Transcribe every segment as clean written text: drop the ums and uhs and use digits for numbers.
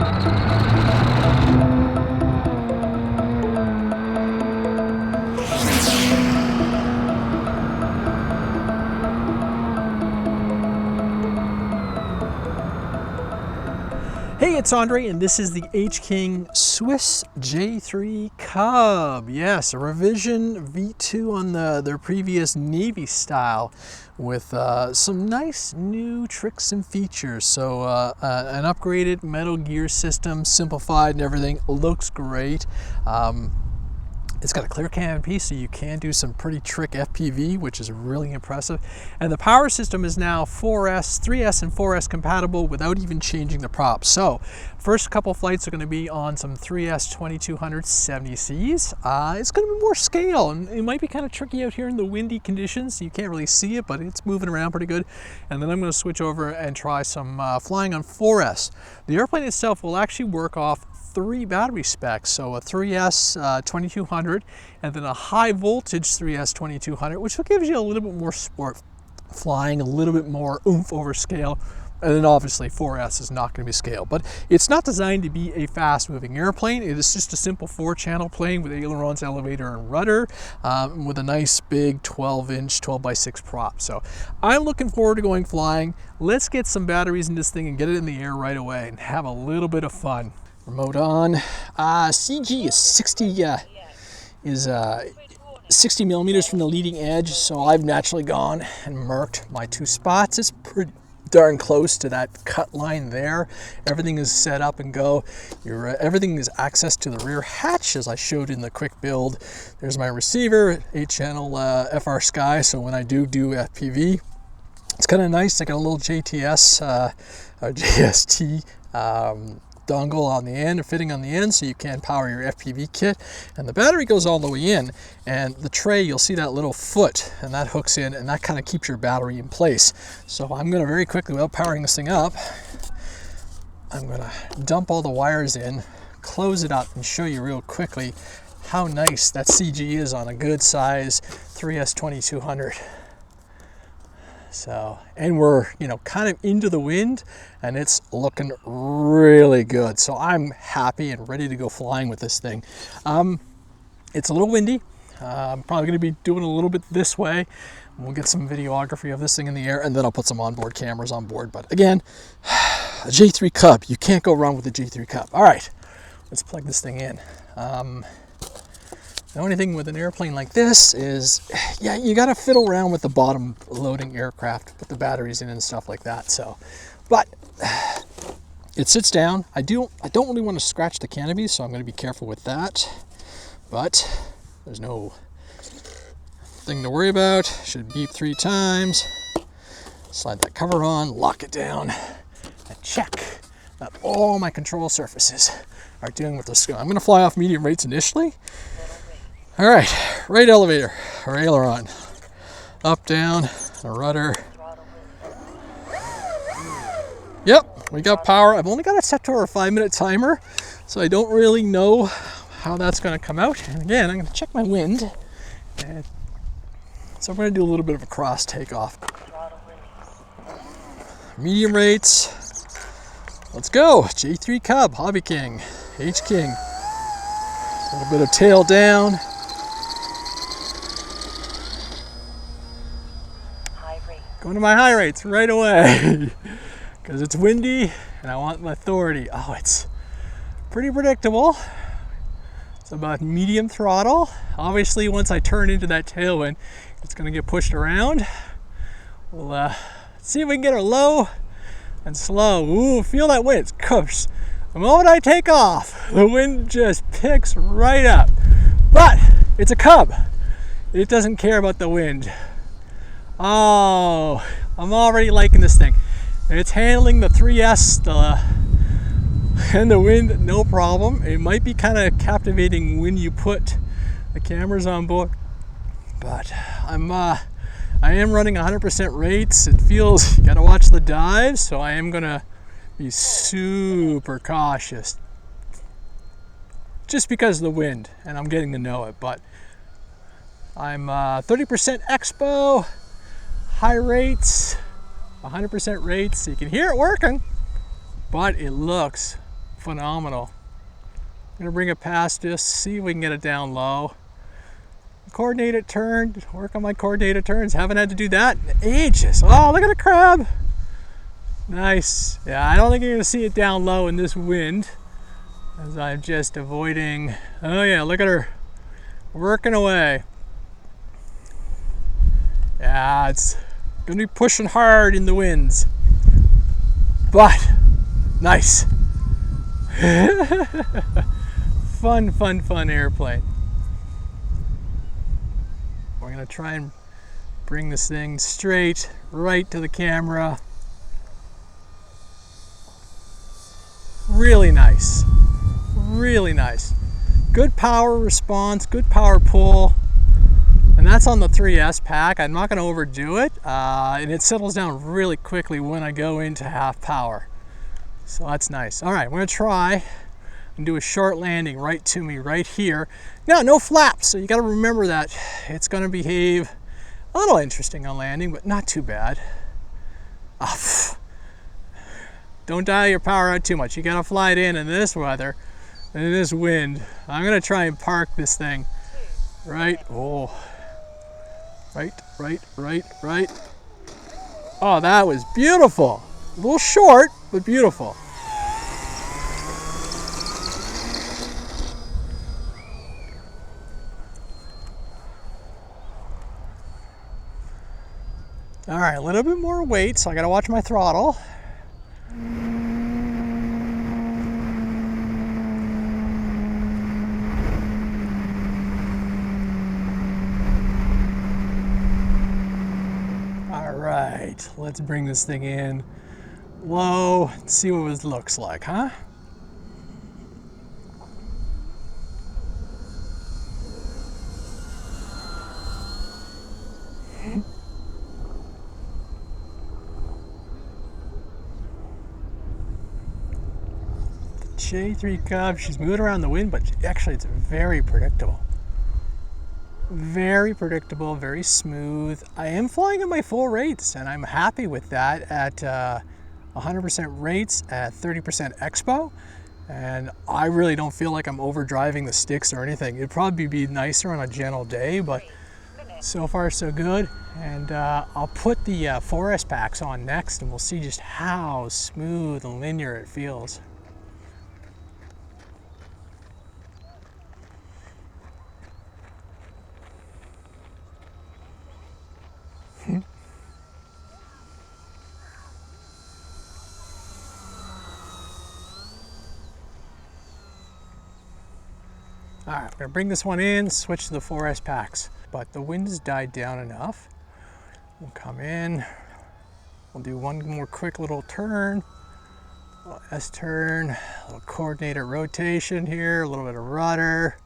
Hey, it's Andre, and this is the H-King Swiss J3 Cub. Yes, a revision V2 on their previous Navy style with some nice new tricks and features. So an upgraded metal gear system, simplified and everything, looks great. It's got a clear canopy, so you can do some pretty trick FPV, which is really impressive. And the power system is now 4S, 3S and 4S compatible without even changing the props. So first couple flights are going to be on some 3S 2200 70Cs. It's going to be more scale, and it might be kind of tricky out here in the windy conditions. You can't really see it, but it's moving around pretty good. And then I'm going to switch over and try some flying on 4S. The airplane itself will actually work off 3 battery specs, so a 3S 2200 and then a high voltage 3S 2200, which will give you a little bit more sport flying, a little bit more oomph over scale. And then obviously 4S is not going to be scale, but it's not designed to be a fast moving airplane. It is just a simple 4-channel plane with ailerons, elevator and rudder, with a nice big 12-inch 12x6 prop. So I'm looking forward to going flying. Let's get some batteries in this thing and get it in the air right away and have a little bit of fun. Remote on. CG is 60 millimeters from the leading edge, so I've naturally gone and marked my 2 spots. It's pretty darn close to that cut line there. Everything is set up and go. Everything is access to the rear hatch, as I showed in the quick build. There's my receiver, 8-channel FR Sky, so when I do FPV, it's kind of nice. I got a little JST dongle on the end, or fitting on the end, so you can power your FPV kit. And the battery goes all the way in, and the tray, you'll see that little foot, and that hooks in, and that kind of keeps your battery in place. So I'm going to very quickly, without powering this thing up, I'm going to dump all the wires in, close it up, and show you real quickly how nice that CG is on a good size 3S 2200. So, and we're, kind of into the wind, and it's looking really good. So I'm happy and ready to go flying with this thing. It's a little windy. I'm probably going to be doing a little bit this way. We'll get some videography of this thing in the air, and then I'll put some onboard cameras on board. But again, a J3 Cub. You can't go wrong with a J3 Cub. All right, let's plug this thing in. The only thing with an airplane like this is, yeah, you got to fiddle around with the bottom loading aircraft, put the batteries in and stuff like that. So, but it sits down. I don't really want to scratch the canopy, so I'm going to be careful with that. But there's no thing to worry about. Should beep 3 times. Slide that cover on, lock it down, and check that all my control surfaces are doing what they're supposed to. I'm going to fly off medium rates initially. All right, right elevator, or aileron, up, down, a rudder. Yep, we got power. I've only got it set to our 5-minute timer, so I don't really know how that's going to come out. And again, I'm going to check my wind. And so I'm going to do a little bit of a cross takeoff. Medium rates. Let's go. J3 Cub, HobbyKing, H-King. A little bit of tail down. Going to my high rates right away because it's windy and I want my authority. Oh, it's pretty predictable. It's about medium throttle. Obviously, once I turn into that tailwind, it's going to get pushed around. We'll see if we can get her low and slow. Ooh, feel that wind. It's cups. The moment I take off, the wind just picks right up. But it's a Cub. It doesn't care about the wind. Oh, I'm already liking this thing. It's handling the 3S and the wind, no problem. It might be kind of captivating when you put the cameras on board, but I am running 100% rates. It feels, you gotta watch the dives, so I am gonna be super cautious just because of the wind, and I'm getting to know it. But I'm 30% expo, high rates, 100% rates. You can hear it working, but it looks phenomenal. I'm gonna bring it past just see if we can get it down low. Coordinated turn, work on my coordinated turns. Haven't had to do that in ages. Oh, look at the crab. Nice. Yeah, I don't think you're gonna see it down low in this wind, as I'm just avoiding. Oh yeah, look at her working away. Yeah, it's gonna be pushing hard in the winds, but nice. Fun airplane. We're gonna try and bring this thing straight right to the camera. Really nice, really nice. Good power response, good power pull. And that's on the 3S pack. I'm not gonna overdo it. And it settles down really quickly when I go into half power. So that's nice. All right, I'm gonna try and do a short landing right to me right here. Now, no flaps, so you gotta remember that it's gonna behave a little interesting on landing, but not too bad. Don't dial your power out too much. You gotta fly it in this weather and in this wind. I'm gonna try and park this thing right. Oh, right. Oh, that was beautiful. A little short, but beautiful. All right, a little bit more weight, so I gotta watch my throttle. All right, let's bring this thing in low and see what it looks like, huh? J3 Cub, she's moving around the wind, but actually it's very predictable. Very predictable, very smooth. I am flying at my full rates, and I'm happy with that at 100% rates at 30% expo. And I really don't feel like I'm overdriving the sticks or anything. It'd probably be nicer on a gentle day, but so far so good. And I'll put the 4S packs on next, and we'll see just how smooth and linear it feels. All right, we're gonna bring this one in, switch to the 4S packs, but the wind has died down enough. We'll come in, we'll do one more quick little turn, a little S turn, a little coordinated rotation here, a little bit of rudder,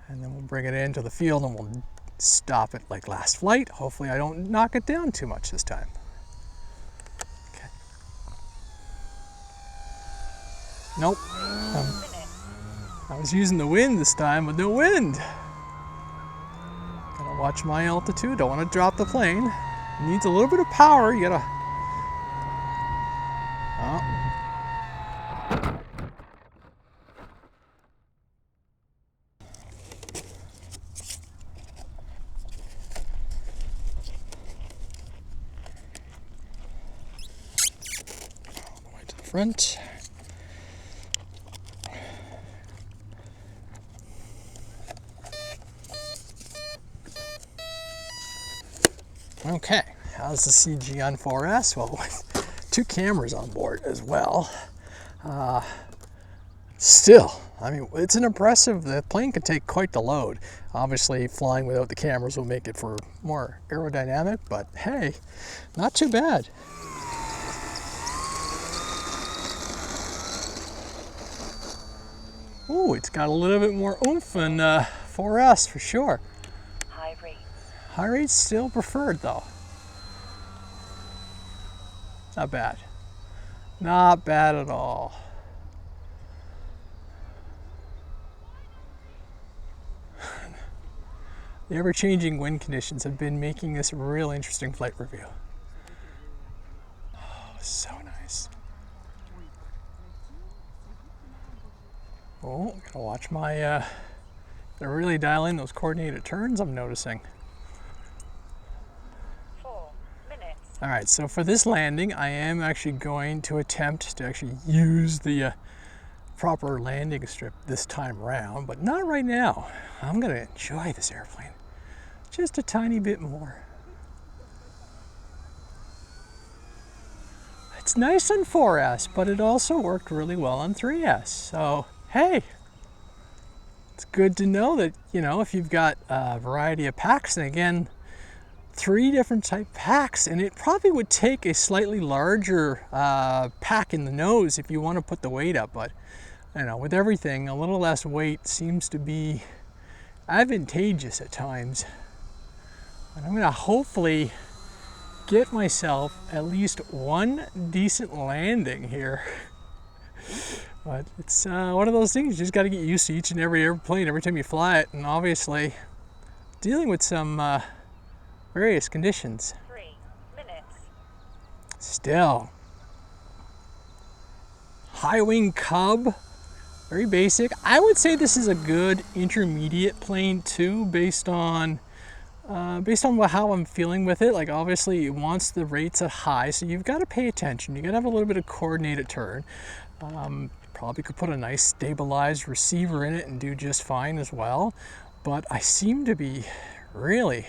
and then we'll bring it into the field and we'll stop it like last flight. Hopefully I don't knock it down too much this time. Okay. Nope. I was using the wind this time, but no wind. Gotta watch my altitude. Don't want to drop the plane. It needs a little bit of power. You gotta. Oh. All the way to the front. Okay, how's the CG on 4S? Well, with 2 cameras on board as well. Still, I mean, it's an impressive, the plane can take quite the load. Obviously, flying without the cameras will make it for more aerodynamic, but hey, not too bad. Ooh, it's got a little bit more oomph than 4S for sure. High rate's still preferred though. Not bad. Not bad at all. The ever-changing wind conditions have been making this a real interesting flight review. Oh, so nice. Oh, gotta watch my, gotta really dial in those coordinated turns I'm noticing. 4 minutes. All right, so for this landing, I am actually going to attempt to actually use the proper landing strip this time around, but not right now. I'm gonna enjoy this airplane just a tiny bit more. It's nice on 4S, but it also worked really well on 3S. So, hey, it's good to know that, you know, if you've got a variety of packs, and again, 3 different type packs, and it probably would take a slightly larger pack in the nose if you want to put the weight up, but you know, with everything, a little less weight seems to be advantageous at times. And I'm gonna hopefully get myself at least one decent landing here. But it's one of those things, you just got to get used to each and every airplane every time you fly it, and obviously dealing with some various conditions. 3 minutes. Still, high wing Cub, very basic. I would say this is a good intermediate plane too, based on how I'm feeling with it. Like, obviously it wants the rates at high, so you've got to pay attention. You got to have a little bit of coordinated turn. Probably could put a nice stabilized receiver in it and do just fine as well. But I seem to be really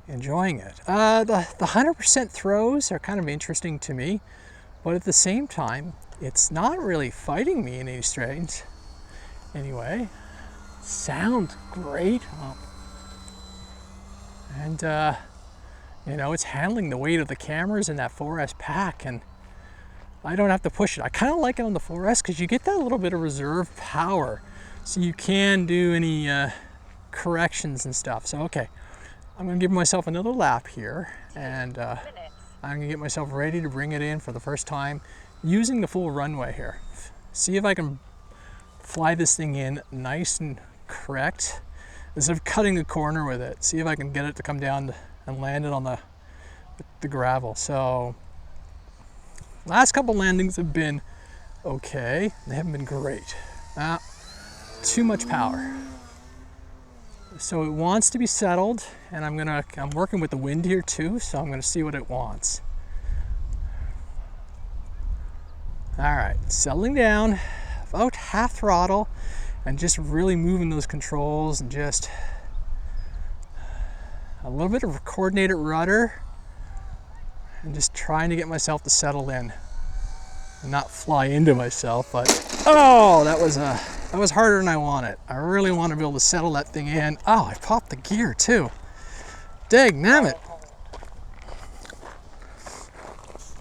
enjoying it. The 100% throws are kind of interesting to me, but at the same time, it's not really fighting me in any strains. Anyway, sounds great. And you know, it's handling the weight of the cameras in that 4S pack, and I don't have to push it. I kind of like it on the 4S because you get that little bit of reserve power, so you can do any corrections and stuff. So okay, I'm gonna give myself another lap here, and I'm gonna get myself ready to bring it in for the first time using the full runway here. See if I can fly this thing in nice and correct instead of cutting a corner with it. See if I can get it to come down and land it on the gravel. So last couple landings have been okay. They haven't been great. Too much power. So it wants to be settled, and I'm working with the wind here too, so I'm gonna see what it wants. All right, settling down, about half throttle, and just really moving those controls, and just a little bit of coordinated rudder, and just trying to get myself to settle in and not fly into myself. But oh, that was harder than I wanted. I really want to be able to settle that thing in. Oh, I popped the gear too. Dang, damn it.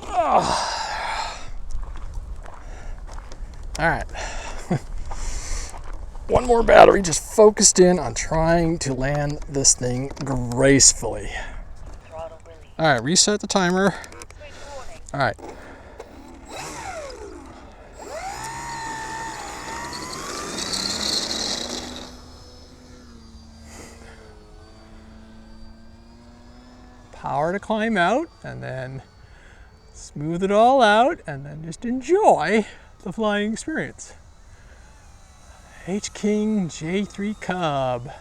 Oh. All right. One more battery, just focused in on trying to land this thing gracefully. All right, reset the timer. All right. Power to climb out, and then smooth it all out, and then just enjoy the flying experience. H-King J3 Cub.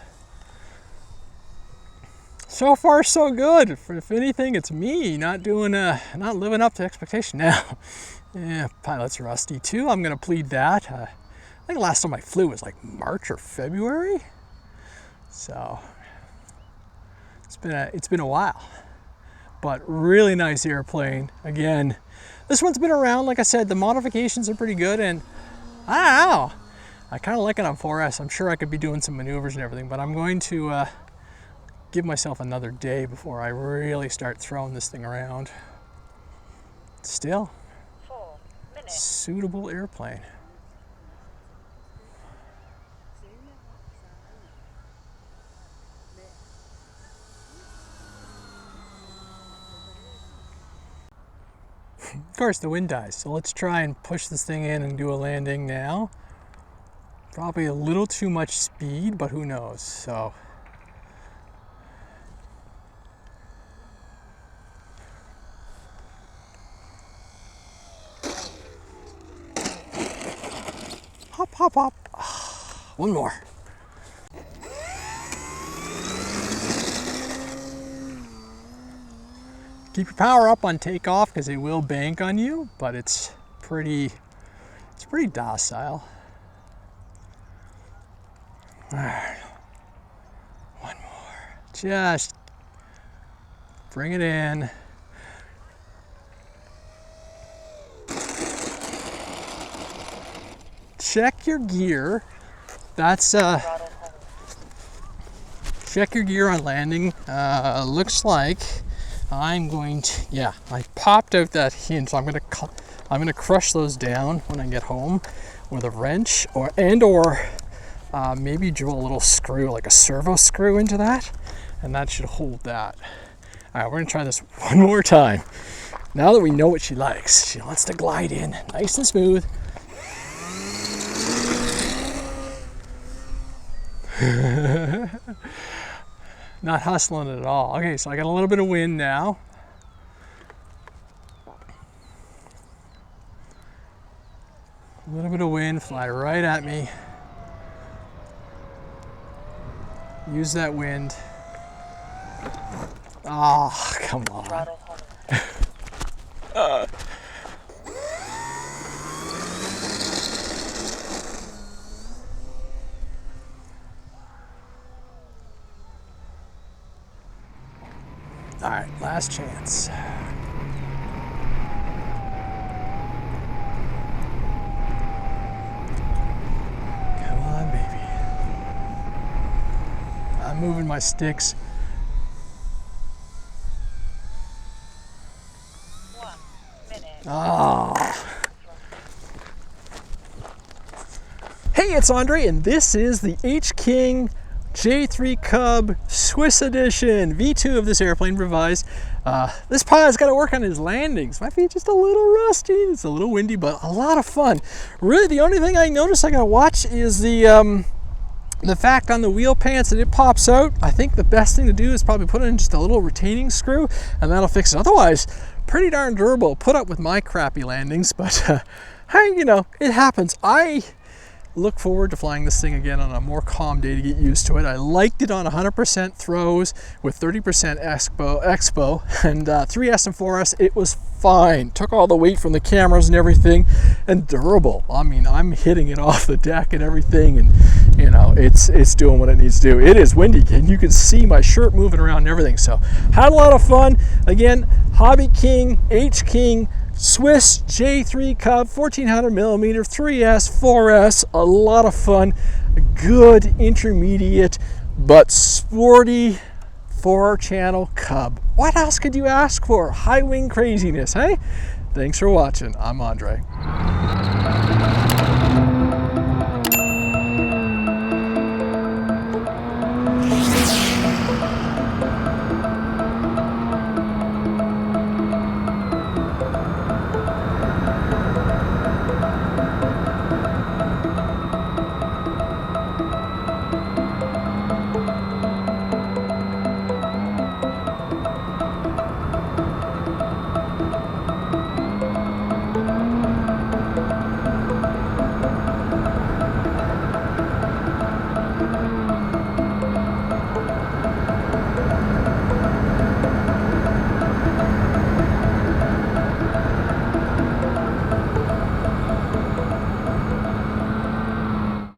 So far, so good. If anything, it's me not living up to expectation now. Yeah, pilot's rusty too. I'm gonna plead that. I think last time I flew was like March or February. So it's been a while, but really nice airplane. Again, this one's been around. Like I said, the modifications are pretty good, and I don't know, I kind of like it on 4S. I'm sure I could be doing some maneuvers and everything, but I'm going to give myself another day before I really start throwing this thing around. Still, 4 minutes. Suitable airplane. Of course, the wind dies, so let's try and push this thing in and do a landing now. Probably a little too much speed, but who knows, so. Hop, hop, hop. one more. Keep your power up on takeoff because it will bank on you, but it's pretty docile. All right, one more. Just bring it in. Check your gear. That's check your gear on landing. Looks like I'm going to, yeah, I popped out that hinge. So I'm gonna crush those down when I get home with a wrench, or maybe drill a little screw, like a servo screw into that, and that should hold that. All right, we're gonna try this one more time. Now that we know what she likes, she wants to glide in nice and smooth. Not hustling it at all. Okay, so I got a little bit of wind now. A little bit of wind, fly right at me. Use that wind. Oh, come on. All right, last chance. Come on, baby. I'm moving my sticks. 1 minute. Ah. Hey, it's Andre, and this is the H-King J3 Cub Swiss Edition, V2 of this airplane, revised. This pilot's got to work on his landings. Might be just a little rusty. It's a little windy, but a lot of fun. Really, the only thing I noticed I got to watch is the fact on the wheel pants that it pops out. I think the best thing to do is probably put in just a little retaining screw, and that'll fix it. Otherwise, pretty darn durable. Put up with my crappy landings, but hey, you know, it happens. I look forward to flying this thing again on a more calm day to get used to it. I liked it on 100% throws with 30% expo and 3S and 4S. It was fine. Took all the weight from the cameras and everything, and durable. I mean, I'm hitting it off the deck and everything, and you know, it's doing what it needs to do. It is windy, and you can see my shirt moving around and everything. So had a lot of fun. Again, HobbyKing, H-King Swiss J3 Cub, 1400mm, 3S, 4S, a lot of fun, a good intermediate but sporty 4-channel Cub. What else could you ask for? High wing craziness, hey? Thanks for watching. I'm Andre.